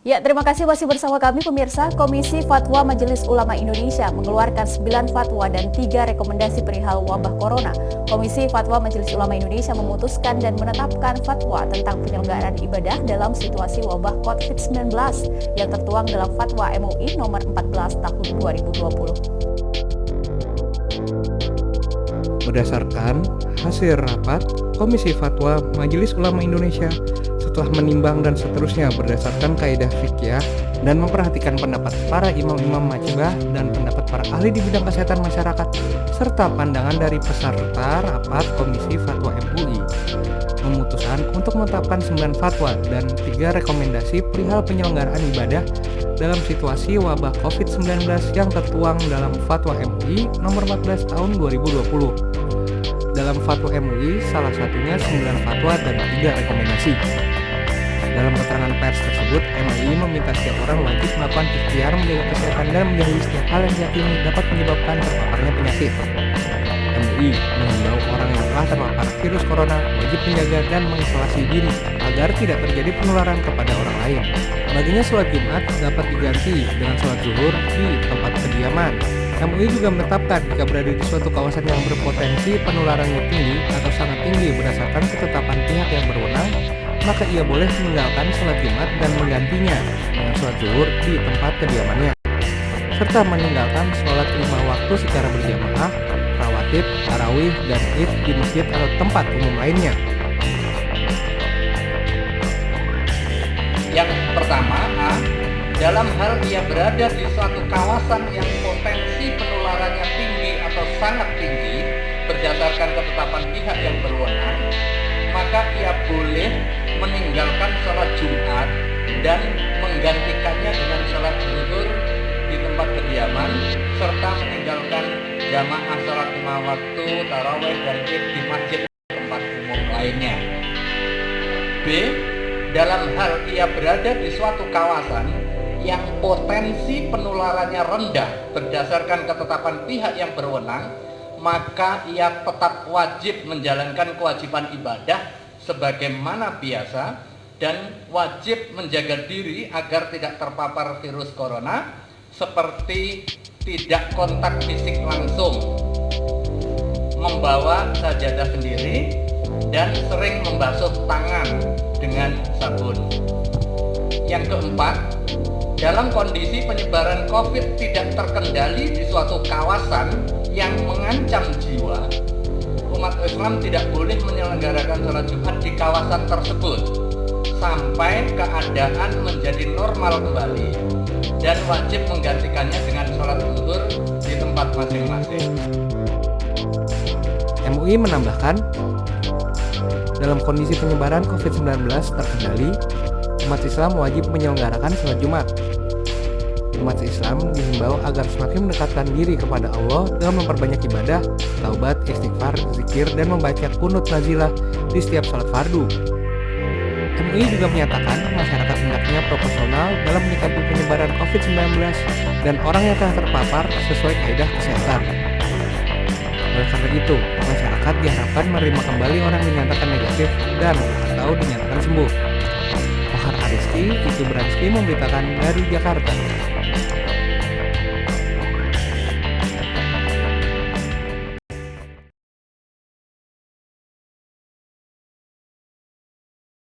Ya, terima kasih masih bersama kami pemirsa. Komisi Fatwa Majelis Ulama Indonesia mengeluarkan 9 fatwa dan 3 rekomendasi perihal wabah corona. Komisi Fatwa Majelis Ulama Indonesia memutuskan dan menetapkan fatwa tentang penyelenggaraan ibadah dalam situasi wabah COVID-19 yang tertuang dalam Fatwa MUI nomor 14 tahun 2020. Berdasarkan hasil rapat Komisi Fatwa Majelis Ulama Indonesia setelah menimbang dan seterusnya berdasarkan kaidah fikih dan memperhatikan pendapat para imam-imam majmah dan pendapat para ahli di bidang kesehatan masyarakat serta pandangan dari peserta rapat Komisi Fatwa MUI, memutuskan untuk menetapkan 9 fatwa dan 3 rekomendasi perihal penyelenggaraan ibadah dalam situasi wabah COVID-19 yang tertuang dalam Fatwa MUI nomor 14 tahun 2020. Dalam Fatwa MUI, salah satunya 9 fatwa dan 3 rekomendasi. Dalam keterangan pers tersebut, MUI meminta setiap orang wajib melakukan ikhtiar menjaga kesehatan dan menjauhi setiap hal yang diyakini dapat menyebabkan terpaparnya penyakit. MUI mengimbau orang yang telah terpapar virus corona wajib menjaga dan mengisolasi diri agar tidak terjadi penularan kepada orang lain. Baginya sholat Jumat dapat diganti dengan sholat zuhur di tempat kediaman. MUI juga menetapkan jika berada di suatu kawasan yang berpotensi penularannya tinggi atau sangat tinggi berdasarkan ketetapan pihak yang berwenang, maka ia boleh meninggalkan sholat Jumat dan menggantinya dengan sholat zuhur di tempat kediamannya, serta meninggalkan sholat 5 waktu secara berjamaah, rawatib, tarawih, dan id di masjid atau tempat umum lainnya. Yang pertama, A. Dalam hal ia berada di suatu kawasan yang potensi penularannya tinggi atau sangat tinggi berdasarkan ketetapan pihak yang berwenang, maka ia boleh meninggalkan sholat Jumat dan menggantikannya dengan sholat zuhur di tempat kediaman serta meninggalkan jamaah sholat 5 waktu, tarawih, dan id di masjid tempat umum lainnya. B. Dalam hal ia berada di suatu kawasan yang potensi penularannya rendah berdasarkan ketetapan pihak yang berwenang, maka ia tetap wajib menjalankan kewajiban ibadah sebagaimana biasa dan wajib menjaga diri agar tidak terpapar virus corona seperti tidak kontak fisik langsung, membawa sajadah sendiri, dan sering membasuh tangan dengan sabun. Yang keempat, dalam kondisi penyebaran COVID tidak terkendali di suatu kawasan yang mengancam jiwa, umat Islam tidak boleh menyelenggarakan sholat Jumat di kawasan tersebut sampai keadaan menjadi normal kembali dan wajib menggantikannya dengan sholat zuhur di tempat masing-masing. MUI menambahkan, dalam kondisi penyebaran COVID-19 terkendali, umat Islam wajib menyelenggarakan sholat Jumat. Umat Islam dihimbau agar semakin mendekatkan diri kepada Allah dengan memperbanyak ibadah, taubat, istighfar, zikir, dan membaca kunut nazilah di setiap sholat fardu. MUI juga menyatakan masyarakat hendaknya proporsional dalam menyikapi penyebaran COVID-19 dan orang yang telah terpapar sesuai kaidah kesehatan. Oleh karena itu, masyarakat diharapkan menerima kembali orang yang dinyatakan negatif dan atau dinyatakan sembuh. Fahar Ariski, Itu Branski memberitakan dari Jakarta.